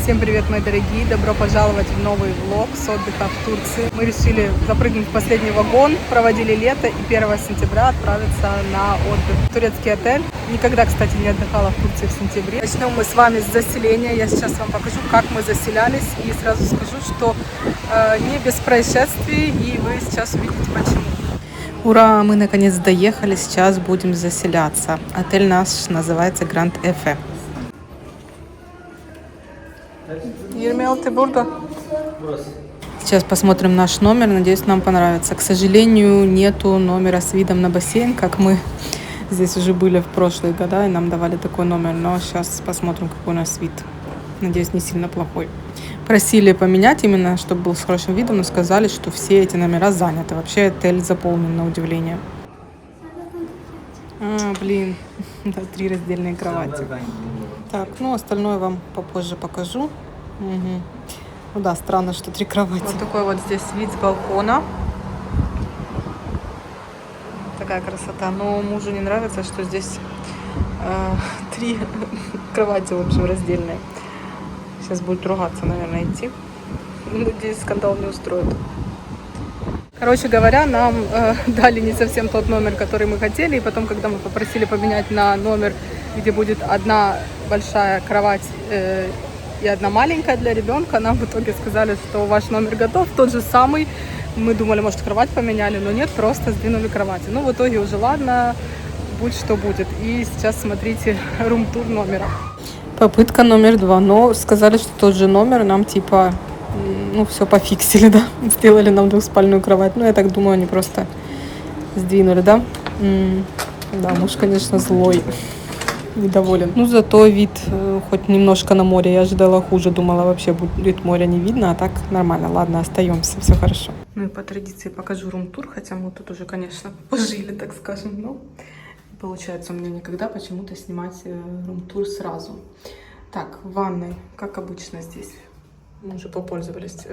Всем привет, мои дорогие! Добро пожаловать в новый влог с отдыха в Турции. Мы решили запрыгнуть в последний вагон, проводили лето и 1 сентября отправиться на отдых в турецкий отель. Никогда, кстати, не отдыхала в Турции в сентябре. Начнем мы с вами с заселения. Я сейчас вам покажу, как мы заселялись. И сразу скажу, что не без происшествий, и вы сейчас увидите почему. Ура! Мы наконец доехали, сейчас будем заселяться. Отель наш называется Grand Efe. Сейчас посмотрим наш номер, надеюсь, нам понравится. К сожалению, нету номера с видом на бассейн, как мы здесь уже были в прошлые года, и нам давали такой номер. Но сейчас посмотрим, какой у нас вид. Надеюсь, не сильно плохой. Просили поменять именно, чтобы был с хорошим видом, но сказали, что все эти номера заняты. Вообще отель заполнен, на удивление. Блин, да, 3 раздельные кровати. Так, ну остальное вам попозже покажу. Угу. Ну да, странно, что 3 кровати. Вот такой вот здесь вид с балкона. Такая красота. Но мужу не нравится, что здесь 3 кровати, в общем, раздельные. Сейчас будет ругаться, наверное, идти. Надеюсь, скандал не устроит. Короче говоря, нам дали не совсем тот номер, который мы хотели. И потом, когда мы попросили поменять на номер, где будет одна большая кровать и одна маленькая для ребенка, нам в итоге сказали, что ваш номер готов, тот же самый. Мы думали, может, кровать поменяли, но нет, просто сдвинули кровати. Ну, в итоге уже ладно, будь что будет. И сейчас смотрите рум-тур номера. Попытка номер 2, но сказали, что тот же номер, нам типа, ну, все пофиксили, да, сделали нам двухспальную кровать. Ну, я так думаю, они просто сдвинули, да. Да, муж, конечно, злой. Недоволен. Ну, зато вид хоть немножко на море. Я ожидала хуже. Думала, вообще будет моря не видно. А так нормально. Ладно, остаемся. Все хорошо. Ну и по традиции покажу рум-тур. Хотя мы тут уже, конечно, пожили, так скажем. Но получается у меня никогда почему-то снимать рум-тур сразу. Так, в ванной, как обычно здесь. Мы уже попользовались.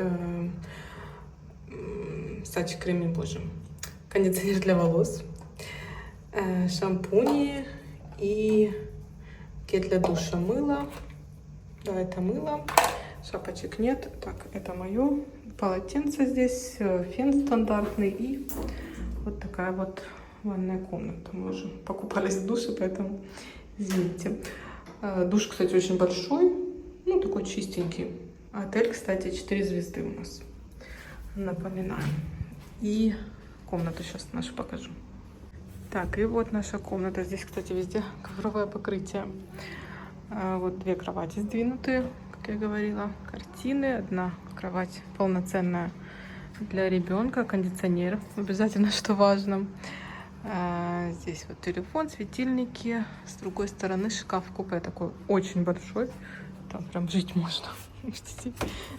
Кстати, крем, боже. Кондиционер для волос. Шампуни. И гель для душа, мыло. Да, это мыло. Шапочек нет. Так, это мое. Полотенце здесь. Фен стандартный. И вот такая вот ванная комната. Мы уже покупались в душе, поэтому извините. Душ, кстати, очень большой. Ну, такой чистенький. Отель, кстати, 4 звезды у нас. Напоминаю. И комнату сейчас нашу покажу. Так, и вот наша комната. Здесь, кстати, везде ковровое покрытие. Вот 2 кровати сдвинутые, как я говорила. Картины. Одна кровать полноценная для ребенка. Кондиционер. Обязательно, что важно. Здесь вот телефон, светильники. С другой стороны шкаф-купе такой очень большой. Там прям жить можно.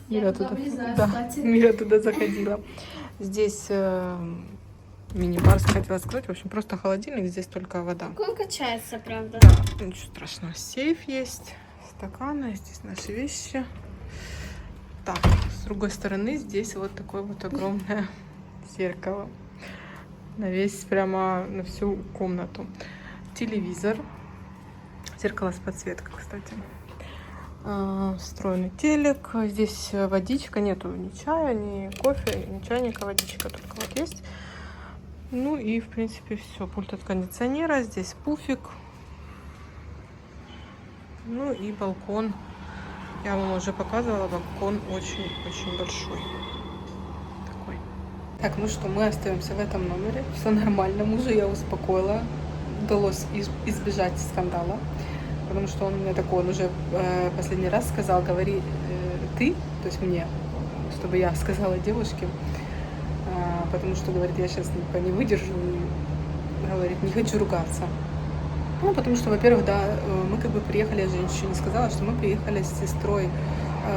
Мира туда заходила. Здесь... мини-бар хотела сказать. В общем, просто холодильник, здесь только вода. Он качается, правда. Да, ничего страшного. Сейф есть, стаканы, здесь наши вещи. Так, с другой стороны здесь вот такое вот огромное зеркало. На весь, прямо на всю комнату. Телевизор. Зеркало с подсветкой, кстати. Встроенный телек. Здесь водичка, нету ни чая, ни кофе, ни чайника, водичка только вот есть. Ну и, в принципе, все. Пульт от кондиционера. Здесь пуфик. Ну и балкон. Я вам уже показывала. Балкон очень-очень большой. Такой. Так, ну что, мы остаемся в этом номере. Все нормально. Мужа я успокоила. Удалось избежать скандала. Потому что он мне такой, он уже последний раз сказал, говори ты, то есть мне, чтобы я сказала девушке. Потому что, говорит, я сейчас не выдержу и, говорит, не хочу ругаться. Ну, потому что, во-первых, да, мы как бы приехали, я же еще не сказала, что мы приехали с сестрой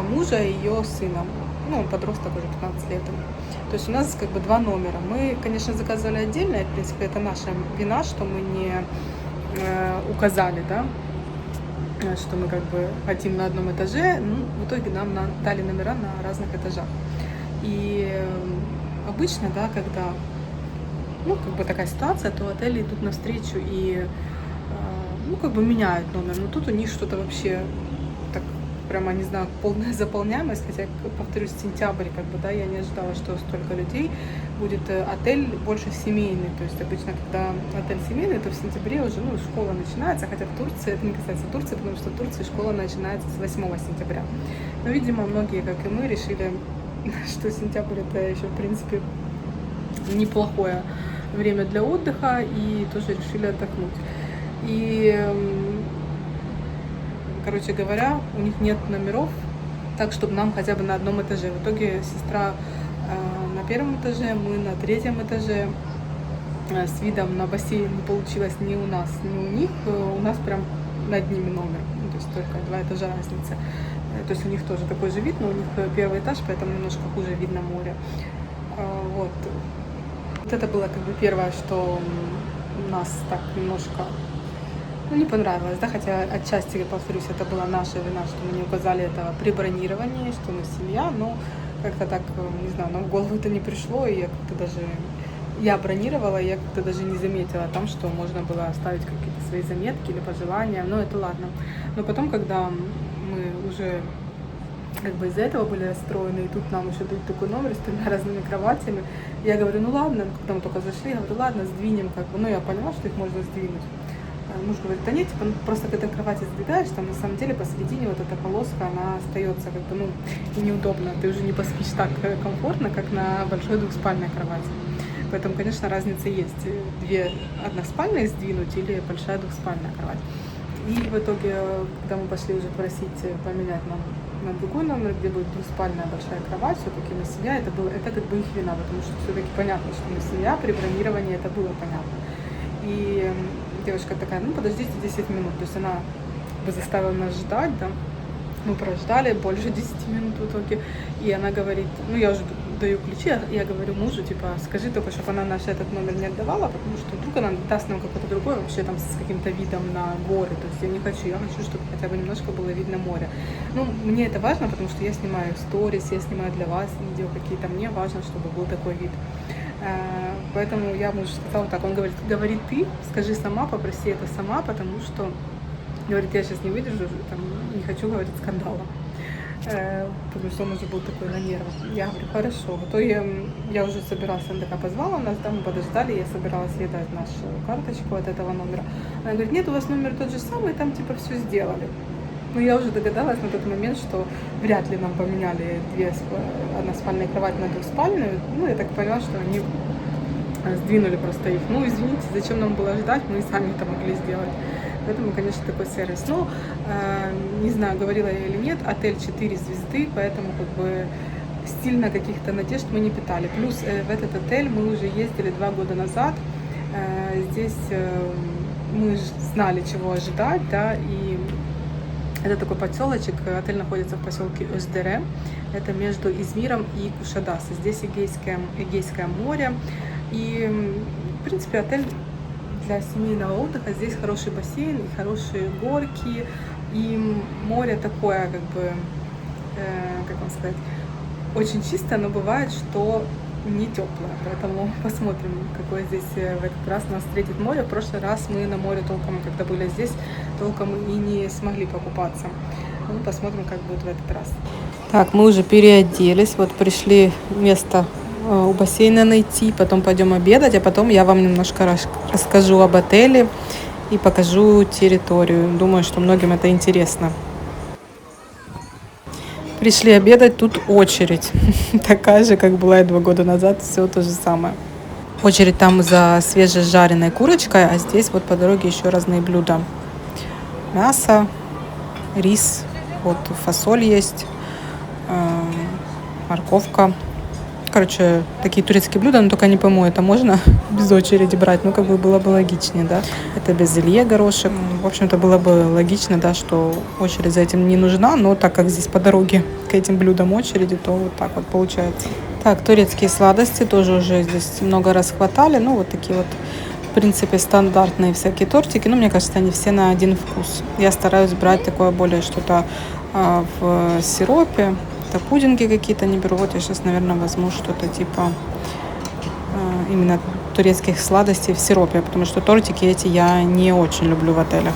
мужа и ее сыном. Ну, он подросток, уже 15 лет. То есть у нас как бы 2 номера. Мы, конечно, заказывали отдельно, и, в принципе, это наша вина, что мы не указали, да, что мы как бы хотим на одном этаже. Ну, в итоге нам дали номера на разных этажах. И обычно, да, когда, ну, как бы такая ситуация, то отели идут навстречу и, ну, как бы меняют номер. Но тут у них что-то вообще так прямо, не знаю, полная заполняемость, хотя, повторюсь, сентябрь, как бы, да, я не ожидала, что столько людей. Будет отель больше семейный, то есть обычно, когда отель семейный, то в сентябре уже, ну, школа начинается, хотя в Турции, это не касается Турции, потому что в Турции школа начинается с 8 сентября. Но, видимо, многие, как и мы, решили, что сентябрь это еще, в принципе, неплохое время для отдыха, и тоже решили отдохнуть. И, короче говоря, у них нет номеров, так, чтобы нам хотя бы на одном этаже. В итоге сестра на первом этаже, мы на третьем этаже. С видом на бассейн не получилось ни у нас, ни у них. У нас прям над ними номер, то есть только 2 этажа разницы. То есть у них тоже такой же вид, но у них первый этаж, поэтому немножко хуже видно море. Вот. Вот это было как бы первое, что нас так немножко, ну, не понравилось, да, хотя отчасти, повторюсь, это была наша вина, что мы не указали этого при бронировании, что мы семья, но как-то так, не знаю, нам в голову это не пришло, и я как-то даже, я бронировала, и я как-то даже не заметила там, что можно было оставить какие-то свои заметки или пожелания, но это ладно. Но потом, когда мы уже как бы из-за этого были расстроены, и тут нам еще дают такой номер с 3 разными кроватями, я говорю, ну ладно, когда мы только зашли, я говорю, ладно, сдвинем, как бы, ну я поняла, что их можно сдвинуть. Муж говорит, да нет, типа, просто когда кровати сдвигаешь, там на самом деле посередине вот эта полоска, она остается как бы, ну, и неудобно, ты уже не поспишь так комфортно, как на большой двухспальной кровати. Поэтому, конечно, разница есть, 2 односпальные сдвинуть или большая двухспальная кровать. И в итоге, когда мы пошли уже просить поменять нам на другой номер, где будет двуспальная большая кровать, все-таки мы семья, это как бы их вина, потому что все-таки понятно, что мы семья, при бронировании это было понятно. И девушка такая, ну подождите 10 минут, то есть она бы заставила нас ждать, да, мы прождали больше 10 минут в итоге, и она говорит, ну я уже даю ключи, я говорю мужу, типа, скажи только, чтобы она наш этот номер не отдавала, потому что вдруг она даст нам какой-то другой, вообще там с каким-то видом на горы, то есть я хочу, чтобы хотя бы немножко было видно море. Ну, мне это важно, потому что я снимаю сторис, я снимаю для вас видео какие-то, мне важно, чтобы был такой вид. Поэтому я мужу сказала так, он говорит ты, скажи сама, попроси это сама, потому что, говорит, я сейчас не выдержу, там, не хочу, говорить, скандала. Потому что он уже был такой на нервах. Я говорю, хорошо. В итоге я уже собиралась, она такая позвала нас, да, мы подождали, я собиралась ей дать нашу карточку от этого номера. Она говорит, нет, у вас номер тот же самый, там типа все сделали. Но я уже догадалась на тот момент, что вряд ли нам поменяли односпальную кровать на двухспальную. Ну, я так поняла, что они сдвинули просто их. Ну, извините, зачем нам было ждать, мы и сами это могли сделать. Поэтому, конечно, такой сервис. Но, не знаю, говорила я или нет, отель 4 звезды, поэтому как бы стильно каких-то надежд мы не питали. Плюс в этот отель мы уже ездили 2 года назад. Здесь мы знали, чего ожидать, да, и это такой поселочек, отель находится в поселке Özdere, это между Измиром и Кушадасы. Здесь Эгейское море, и, в принципе, отель для семейного отдыха. Здесь хороший бассейн, и хорошие горки, и море такое, как бы, как вам сказать, очень чистое, но бывает, что не теплое, поэтому посмотрим, какое здесь в этот раз нас встретит море. В прошлый раз мы на море толком, когда были здесь, толком и не смогли покупаться. Ну, посмотрим, как будет в этот раз. Так, мы уже переоделись, вот пришли место у бассейна найти, потом пойдем обедать, а потом я вам немножко расскажу об отеле и покажу территорию. Думаю, что многим это интересно. Пришли обедать, тут очередь. Такая же, как была и 2 года назад, все то же самое. Очередь там за свежежаренной курочкой, а здесь вот по дороге еще разные блюда. Мясо, рис, вот фасоль есть, морковка. Короче, такие турецкие блюда, но только не пойму, это можно без очереди брать, ну как бы было бы логичнее, да. Это безелье, горошек. В общем-то, было бы логично, да, что очередь за этим не нужна, но так как здесь по дороге к этим блюдам очереди, то вот так вот получается. Так, турецкие сладости тоже уже здесь много раз хватали, ну вот такие вот, в принципе, стандартные всякие тортики, но мне кажется, они все на один вкус. Я стараюсь брать такое более что-то в сиропе. Пудинги какие-то не беру. Вот я сейчас, наверное, возьму что-то типа именно турецких сладостей в сиропе, потому что тортики эти я не очень люблю в отелях.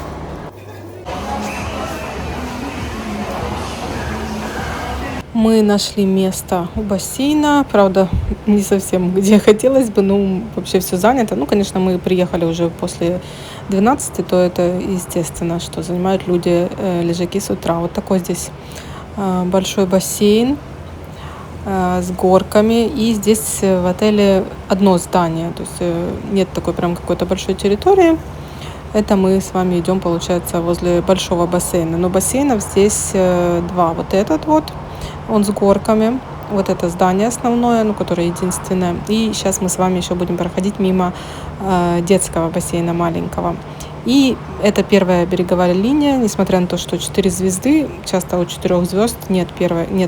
Мы нашли место у бассейна, правда, не совсем где хотелось бы, но вообще все занято. Ну, конечно, мы приехали уже после 12, то это естественно, что занимают люди лежаки с утра. Вот такой здесь большой бассейн с горками. И здесь в отеле одно здание, то есть нет такой прям какой-то большой территории. Это мы с вами идем, получается, возле большого бассейна. Но бассейнов здесь два. Вот этот вот, он с горками. Вот это здание основное, ну, которое единственное. И сейчас мы с вами еще будем проходить мимо детского бассейна маленького. И это первая береговая линия, несмотря на то, что 4 звезды, часто у 4 звезд нет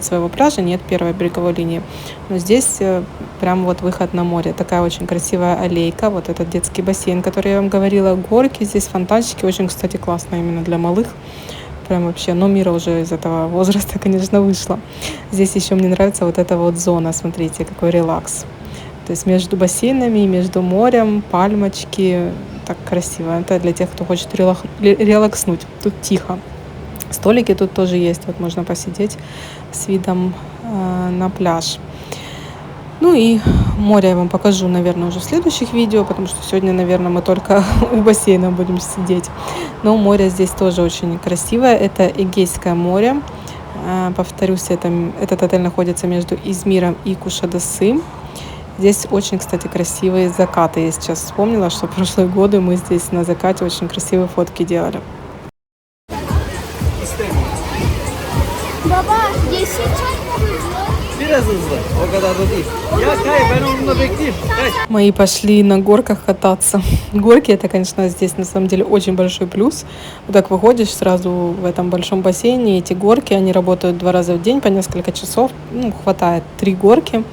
своего пляжа, нет первой береговой линии. Но здесь прям вот выход на море. Такая очень красивая аллейка. Вот этот детский бассейн, который я вам говорила. Горки здесь, фонтанчики. Очень, кстати, классно именно для малых. Прям вообще, но Мира уже из этого возраста, конечно, вышла. Здесь еще мне нравится вот эта вот зона, смотрите, какой релакс. То есть между бассейнами, между морем, пальмочки, так красиво. Это для тех, кто хочет релакснуть. Тут тихо. Столики тут тоже есть, вот можно посидеть с видом на пляж. Ну и море я вам покажу, наверное, уже в следующих видео, потому что сегодня, наверное, мы только у бассейна будем сидеть. Но море здесь тоже очень красивое. Это Эгейское море. Повторюсь, этот отель находится между Измиром и Кушадасы. Здесь очень, кстати, красивые закаты. Я сейчас вспомнила, что в прошлые годы мы здесь на закате очень красивые фотки делали. Baba yeşil çay mı hızlı? Biraz hızlı. O kadar da değil. Ya Kay, ben onunla bekleyeyim. Kay. Мои пошли на горках кататься. Горки — это, конечно, здесь на самом деле очень большой плюс. Вот так выходишь сразу в этом большом бассейне, эти горки, они работают 2 раза в день по несколько часов. Ну, хватает 3 горки.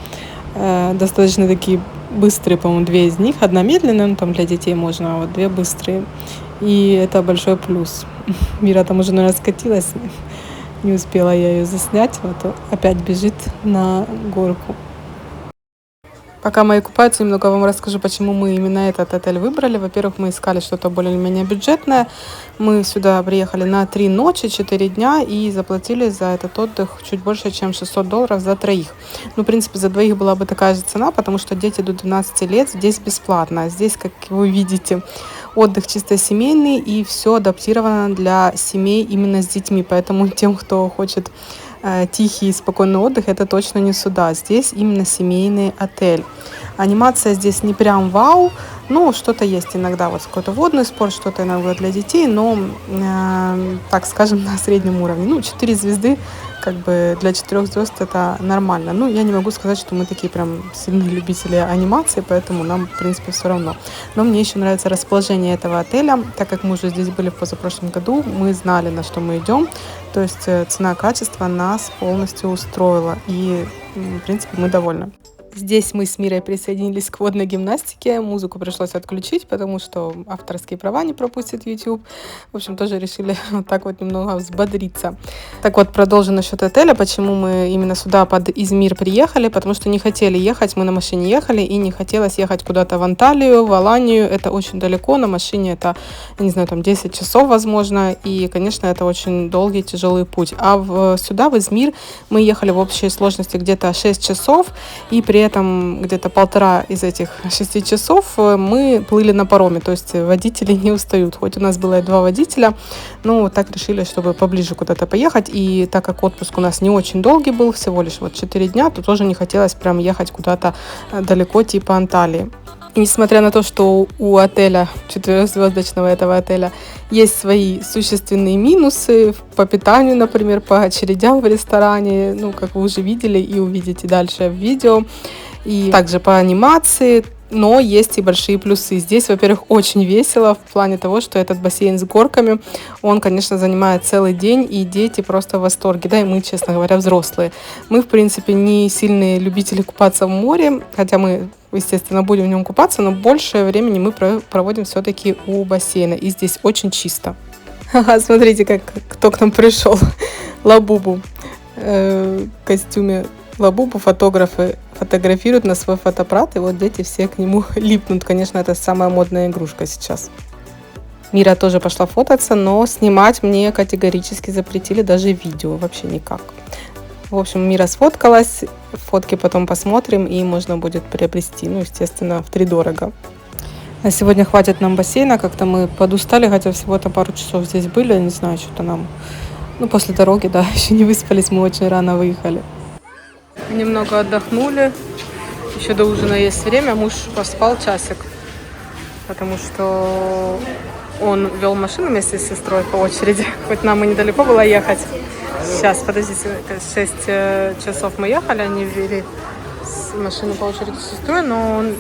Достаточно такие быстрые, по-моему, 2 из них. Одна медленная, ну там для детей можно, а вот 2 быстрые. И это большой плюс. Мира там уже, наверное, скатилась. Не успела я ее заснять. Вот опять бежит на горку. Пока мои купаются, немного вам расскажу, почему мы именно этот отель выбрали. Во-первых, мы искали что-то более-менее бюджетное. Мы сюда приехали на 3 ночи, 4 дня и заплатили за этот отдых чуть больше, чем $600 за троих. Ну, в принципе, за двоих была бы такая же цена, потому что дети до 12 лет здесь бесплатно. Здесь, как вы видите, отдых чисто семейный и все адаптировано для семей именно с детьми. Поэтому тем, кто хочет тихий и спокойный отдых, это точно не сюда. Здесь именно семейный отель. Анимация здесь не прям вау, ну, что-то есть иногда, вот какой-то водный спорт, что-то иногда для детей, но, так скажем, на среднем уровне. Ну, 4 звезды, как бы для 4 звезд это нормально. Ну, я не могу сказать, что мы такие прям сильные любители анимации, поэтому нам, в принципе, все равно. Но мне еще нравится расположение этого отеля, так как мы уже здесь были в позапрошлом году, мы знали, на что мы идем, то есть цена-качество нас полностью устроила, и, в принципе, мы довольны. Здесь мы с Мирой присоединились к водной гимнастике. Музыку пришлось отключить, потому что авторские права не пропустит YouTube. В общем, тоже решили вот так вот немного взбодриться. Так вот, продолжим насчет отеля. Почему мы именно сюда, под Измир, приехали? Потому что не хотели ехать. Мы на машине ехали, и не хотелось ехать куда-то в Анталию, в Аланию. Это очень далеко. На машине это, я не знаю, там 10 часов, возможно. И, конечно, это очень долгий, тяжелый путь. А сюда, в Измир, мы ехали в общей сложности где-то 6 часов. И при этом где-то 1,5 из этих 6 часов мы плыли на пароме, то есть водители не устают. Хоть у нас было и 2 водителя, но так решили, чтобы поближе куда-то поехать. И так как отпуск у нас не очень долгий был, всего лишь вот 4 дня, то тоже не хотелось прям ехать куда-то далеко, типа Анталии. И несмотря на то, что у отеля, 4-звездочного этого отеля, есть свои существенные минусы по питанию, например, по очередям в ресторане, ну, как вы уже видели и увидите дальше в видео, и также по анимации, но есть и большие плюсы. Здесь, во-первых, очень весело в плане того, что этот бассейн с горками, он, конечно, занимает целый день, и дети просто в восторге, да, и мы, честно говоря, взрослые. Мы, в принципе, не сильные любители купаться в море, хотя мы, естественно, будем в нем купаться, но большее времени мы проводим все-таки у бассейна, и здесь очень чисто. Смотрите, кто к нам пришел. Лабубу в костюме Лабубу фотографы фотографируют на свой фотоаппарат, и вот дети все к нему липнут. Конечно, это самая модная игрушка сейчас. Мира тоже пошла фототься, но снимать мне категорически запретили, даже видео вообще никак. В общем, Мира сфоткалась, фотки потом посмотрим, и можно будет приобрести, ну, естественно, втридорого. На сегодня хватит нам бассейна, как-то мы подустали, хотя всего-то пару часов здесь были, не знаю, что-то нам, ну, после дороги, да, еще не выспались, мы очень рано выехали. Немного отдохнули, еще до ужина есть время, муж поспал часик, потому что он вел машину вместе с сестрой по очереди, хоть нам и недалеко было ехать. Сейчас, подождите, 6 часов мы ехали, они вели машину по очереди с сестрой, но он,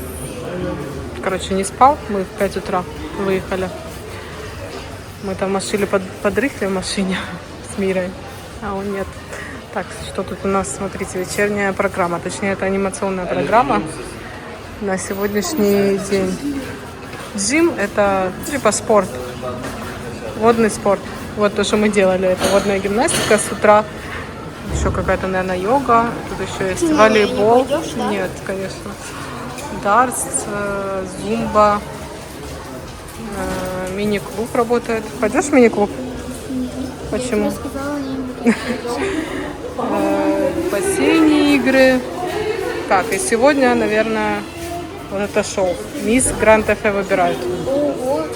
короче, не спал, мы в 5 утра выехали. Мы там машили подрыхли в машине с Мирой, а он нет. Так, что тут у нас, смотрите, вечерняя программа, точнее, это анимационная программа на сегодняшний день. Джим – это типа спорт, водный спорт. Вот то, что мы делали, это водная гимнастика с утра. Еще какая-то, наверное, йога. Тут еще есть волейбол. Нет, конечно. Дартс, зумба, мини-клуб работает. Пойдешь в мини-клуб? Почему? Бассейне игры. Так, и сегодня, наверное, вот это шоу. Мисс Гранд Эфе выбирают.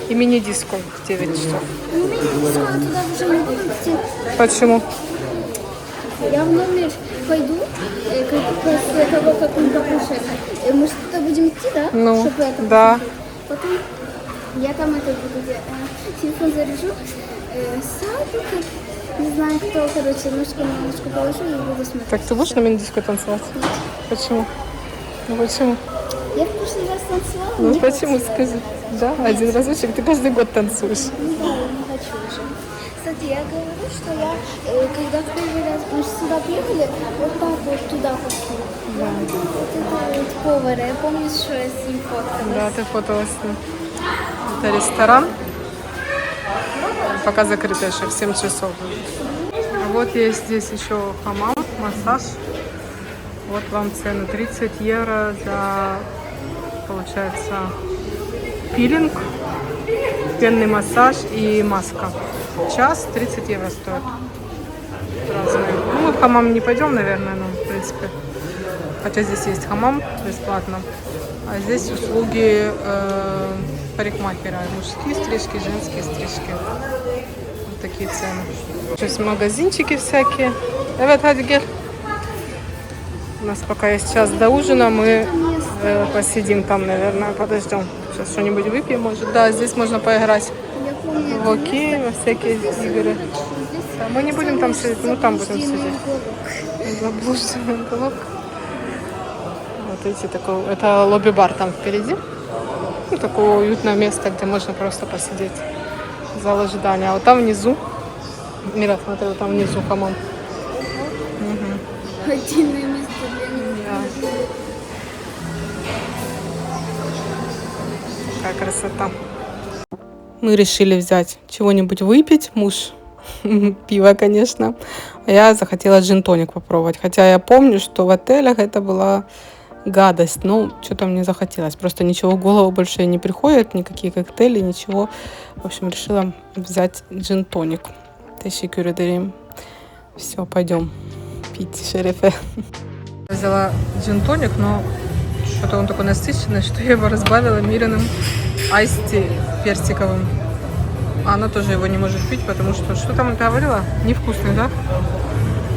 И мини-диско в 9 часов. Туда уже не буду идти. Почему? Я в номер пойду, после того, как мы покушаем. Мы что-то будем идти, да? Ну, Чтобы это да. потом я там это буду телефон заряжу, садик, не знаю кто, короче, ножку положу и буду смотреть. Так ты будешь на мини-диско танцевать? Почему? Ну почему? Я в прошлый раз танцевала. Ну не почему, хочу. скажи? Да, один разочек, ты каждый год танцуешь. Ну да, я не хочу уже. Кстати, я говорю, что я, когда в первый раз мы сюда приехали, вот так вот туда пошли. Да. Вот это вот повара, я помню, что я с ним фоткалась. Да, ты фоталась с ним. Это ресторан. Пока закрыто еще в 7 часов. А вот есть здесь еще хамам, массаж. Вот вам цены. 30 евро за, получается, пилинг, пенный массаж и маска. Час 30 евро стоит. Разные. Ну, мы в хамам не пойдем, наверное, но, в принципе. Хотя здесь есть хамам бесплатно. А здесь услуги парикмахера. Мужские стрижки, женские стрижки. Вот такие цены. Сейчас магазинчики всякие. У нас пока есть час до ужина, мы посидим там, наверное, подождем. Сейчас что-нибудь выпьем, может. Да, здесь можно поиграть Я помню, в хоккей, во всякие игры. Да, мы не будем там сидеть, ну там будем сидеть. Заблужденный уголок. Вот видите, такой, это лобби-бар там впереди. Ну, такое уютное место, где можно просто посидеть в зал ожидания. А вот там внизу, Мира, смотри, вот там внизу хамам. отдельное место для них. Да. Какая красота. Мы решили взять чего-нибудь выпить. Муж пиво, конечно. А я захотела джин-тоник попробовать. Хотя я помню, что в отелях это была гадость. Но что-то мне захотелось. Просто ничего в голову больше не приходит. Никакие коктейли, ничего. В общем, решила взять джин-тоник. Teşekkür ederim. Все, пойдем пить шерифе. Взяла джин-тоник, но что-то он такой насыщенный, что я его разбавила Мириным айсти персиковым. А она тоже его не может пить, потому что там ты говорила? Невкусный, да?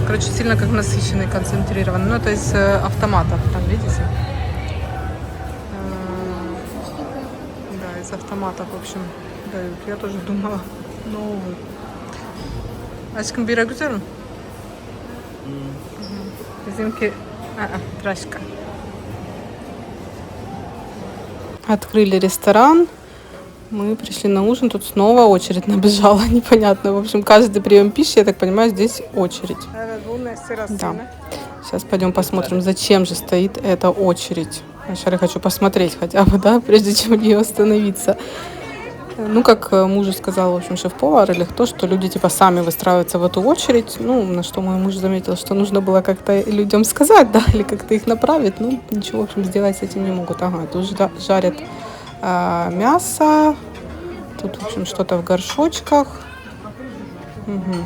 Короче, сильно как насыщенный, концентрированный. Ну, это из автомата, там, видите? Да, из автоматов, в общем, дают. Я тоже думала, но увы. Aşkım bira güzel mi? Bizimki трашка. Открыли ресторан. Мы пришли на ужин. Тут снова очередь набежала. Непонятно. В общем, каждый прием пищи, я так понимаю, здесь очередь. Да. Сейчас пойдем посмотрим, зачем же стоит эта очередь. Я хочу посмотреть хотя бы, да, прежде чем в нее остановиться. Ну, как мужу сказал, в общем, шеф-повар или кто, что люди типа сами выстраиваются в эту очередь. Ну, на что мой муж заметил, что нужно было как-то людям сказать, да, или как-то их направить. Ну, ничего, в общем, сделать с этим не могут. Ага, тут жарят мясо. Тут, в общем, что-то в горшочках. Угу.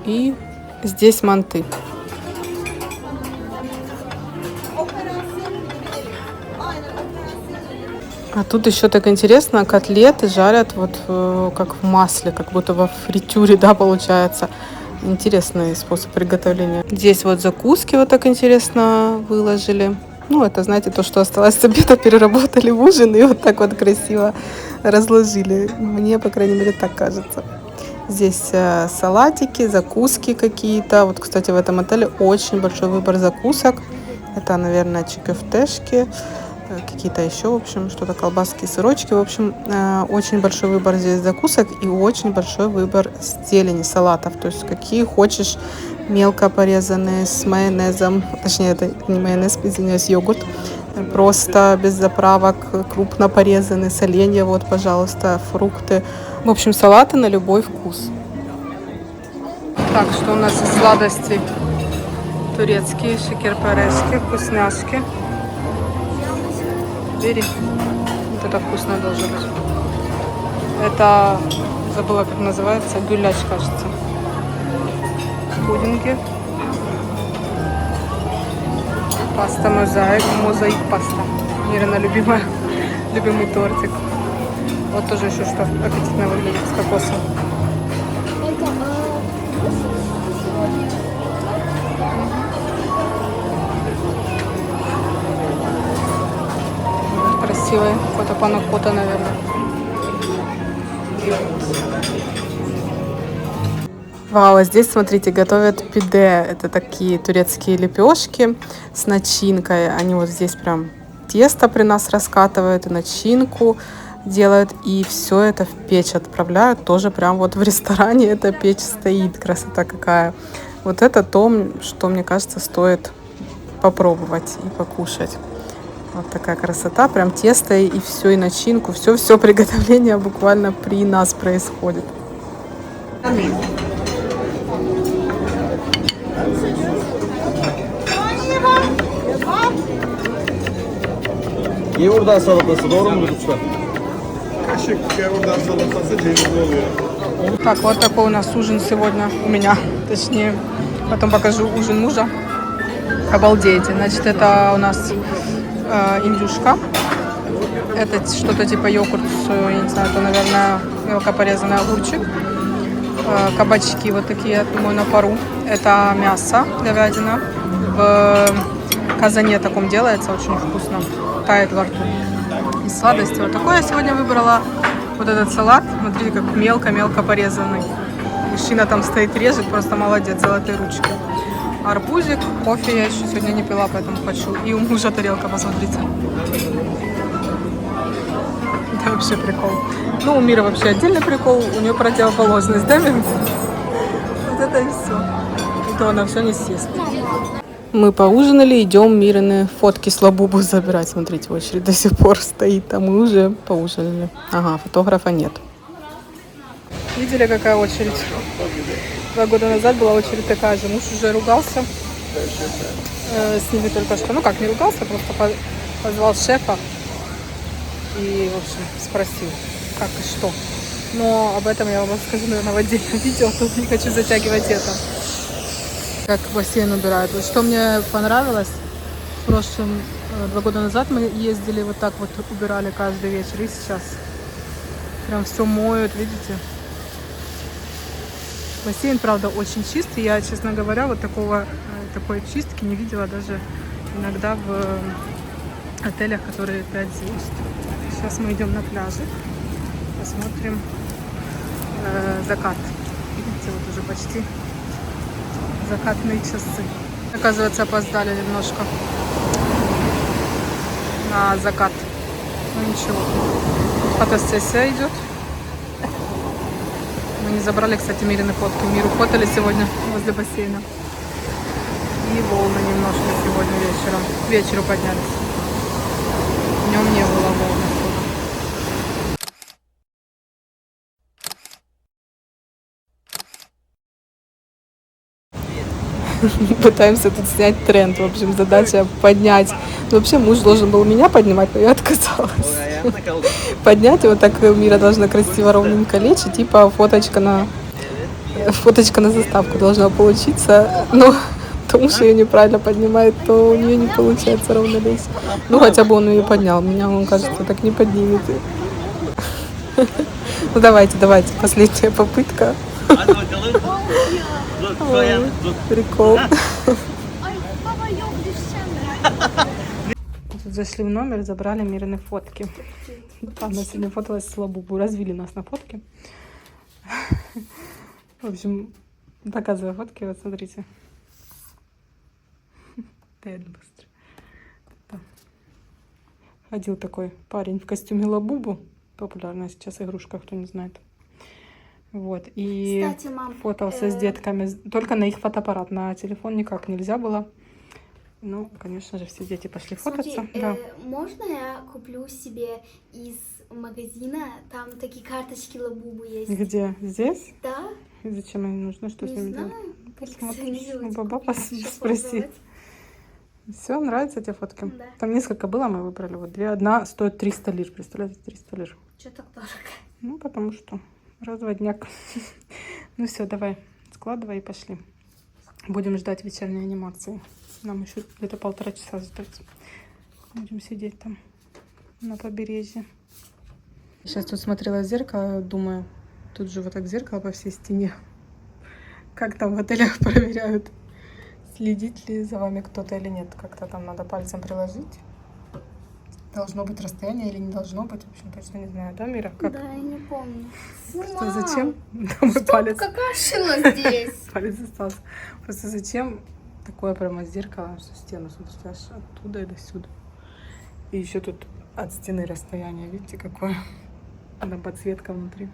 И здесь манты. А тут еще так интересно, котлеты жарят вот как в масле, как будто во фритюре, да, получается. Интересный способ приготовления. Здесь вот закуски вот так интересно выложили. Ну, это, знаете, то, что осталось с обеда, переработали в ужин и вот так вот красиво разложили. Мне, по крайней мере, так кажется. Здесь салатики, закуски какие-то. Вот, кстати, в этом отеле очень большой выбор закусок. Это, наверное, чикефтешки, какие-то еще, в общем, что-то колбаски, сырочки. В общем, очень большой выбор здесь закусок и очень большой выбор зелени, салатов. То есть какие хочешь, мелко порезанные, с майонезом. Точнее, это не майонез, извиняюсь, йогурт. Просто без заправок, крупно порезанные, соленья, вот, пожалуйста, фрукты. В общем, салаты на любой вкус. Так, что у нас из сладостей? Турецкие шекерперешки, вкусняшки. Бери. Вот это вкусно должно быть. Это, забыла, как называется, гуляш, кажется. Пудинги. Паста мозаик паста. Мирина любимый тортик. Вот тоже еще что аппетитно выглядит с кокосом. Красивый. Какой-то панакота, наверное. Вау, а здесь, смотрите, готовят пиде. Это такие турецкие лепешки с начинкой. Они вот здесь прям тесто при нас раскатывают и начинку делают. И все это в печь отправляют. Тоже прям вот в ресторане эта печь стоит. Красота какая. Вот это то, что, мне кажется, стоит попробовать и покушать. Вот такая красота. Прям тесто и все, и начинку. Все приготовление буквально при нас происходит. Gevurdan salatası doğru mu lütfen? Kaşık gevurdan salatası cevizli oluyor. Так, вот такой у нас ужин сегодня. У меня, точнее. Потом покажу ужин мужа. Обалдеете. Значит, это у нас индюшка. Это что-то типа йогурт, я не знаю, это, наверное, мелко порезанный огурчик. Кабачки вот такие, думаю, на пару. Это мясо, говядина. В казане таком делается, очень вкусно. Тает во рту. И сладости. Вот такое я сегодня выбрала. Вот этот салат. Смотрите, как мелко-мелко порезанный. Мужчина там стоит, режет, просто молодец, золотые ручки. Арбузик, кофе я еще сегодня не пила, поэтому хочу. И у мужа тарелка, посмотрите. Это вообще прикол. Ну, у Мира вообще отдельный прикол, у нее противоположность, да, Мир? Вот это и все. И то она все не съест. Мы поужинали, идем Мирины фотки с Лабубу забирать. Смотрите, очередь до сих пор стоит, а мы уже поужинали. Ага, фотографа нет. Видели, какая очередь? 2 года назад была очередь такая же. Муж уже ругался с ними только что. Ну как, не ругался, просто позвал шефа и, в общем, спросил, как и что. Но об этом я вам расскажу, наверное, в отдельном видео. Тут не хочу затягивать это. Как бассейн убирают. Вот что мне понравилось, в прошлом, 2 года назад мы ездили, вот так вот убирали каждый вечер. И сейчас прям все моют, видите? Бассейн, правда, очень чистый. Я, честно говоря, вот такой чистки не видела даже иногда в отелях, которые 5 звезд. Сейчас мы идем на пляже, посмотрим закат. Видите, вот уже почти закатные часы. Оказывается, опоздали немножко на закат. Ну ничего. Фотосессия идет. Мы не забрали, кстати, Мирины фотки. Миру фотали сегодня возле бассейна. И волны немножко сегодня вечером. К вечеру поднялись. Днем не было волны. Пытаемся тут снять тренд. В общем, задача поднять. Вообще муж должен был меня поднимать, но я отказалась. Поднять, и вот так Мира должна красиво ровненько лечь, и типа фоточка на заставку должна получиться. Но то муж ее неправильно поднимает, то у нее не получается равновесие. Ну, хотя бы он ее поднял. Меня, он, кажется, так не поднимет. Ну, давайте, последняя попытка. Hadi bakalım. Dur şuraya dur. Прикол. Ой, папа, я düşeceğim. Тут зашли в номер, забрали Мирины фотки. Она сегодня фоталась с Лабубу. Развели нас на фотки. В общем, показываю фотки. Вот смотрите. Дай быстро. Да. Ходил такой парень в костюме Лабубу. Популярная сейчас игрушка, кто не знает. Вот. И Кстати, мам, фотался с детками. Только на их фотоаппарат. На телефон никак нельзя было. Ну, конечно же, все дети пошли фототься. Смотри, Да. можно я куплю себе из магазина, там такие карточки Лабубу есть? Где? Здесь? Да? И зачем они нужны? Что с Не ними знаю. делать? Посмотришь, Коллекционировать, у баба купить, чтоб спроси. продавать. Все, нравятся тебе фотки? Да. Там несколько было, мы выбрали. Вот две. Одна стоит 300 лир. Представляете, 300 лир. Чё так дорого? Ну, потому что разводняк. Ну все, давай, складывай и пошли. Будем ждать вечерней анимации. Нам еще где-то 1,5 часа ждать. Будем сидеть там на побережье. Сейчас тут смотрела в зеркало, думаю, тут же вот так зеркало по всей стене. Как там в отелях проверяют, следит ли за вами кто-то или нет. Как-то там надо пальцем приложить. Должно быть расстояние или не должно быть. В общем, точно не знаю, да, Мира? Как? Да, я не помню. Просто зачем? Мой палец. Какая шила здесь? Палец остался. Просто зачем такое прямо зеркало, что стену смотришь аж оттуда и до сюда. И еще тут от стены расстояние, видите, какое? Там подсветка внутри.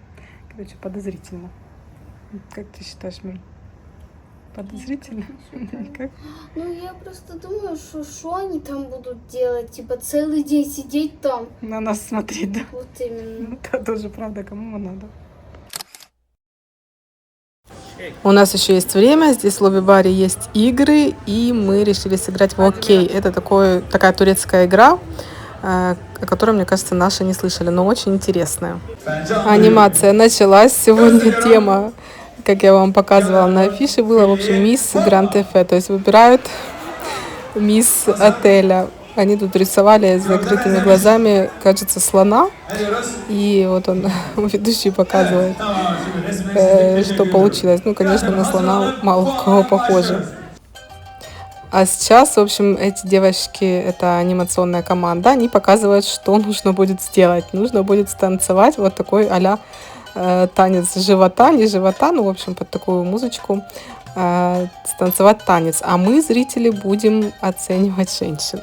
Короче, подозрительно. Как ты считаешь, Мир? Подозрительно? Никак? Ну, я просто думаю, что они там будут делать? Типа целый день сидеть там. На нас смотреть, да? Вот именно. Ну, это тоже правда, кому надо. У нас еще есть время, здесь в лобби-баре есть игры, и мы решили сыграть в окей. Это такая турецкая игра, о которой, мне кажется, наши не слышали, но очень интересная. Анимация началась. Сегодня тема, как я вам показывала на афише, была, в общем, мисс Гранд-Эфе. То есть выбирают мисс отеля. Они тут рисовали с закрытыми глазами, кажется, слона. И вот он, ведущий, показывает, что получилось. Ну, конечно, на слона мало у кого похоже. А сейчас, в общем, эти девочки, это анимационная команда, они показывают, что нужно будет сделать. Нужно будет станцевать вот такой а-ля танец живота, не живота, ну, в общем, под такую музычку станцевать танец. А мы, зрители, будем оценивать женщин.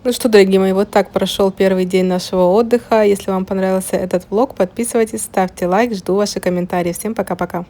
Ну что, дорогие мои, вот так прошел первый день нашего отдыха. Если вам понравился этот влог, подписывайтесь, ставьте лайк, жду ваши комментарии. Всем пока-пока.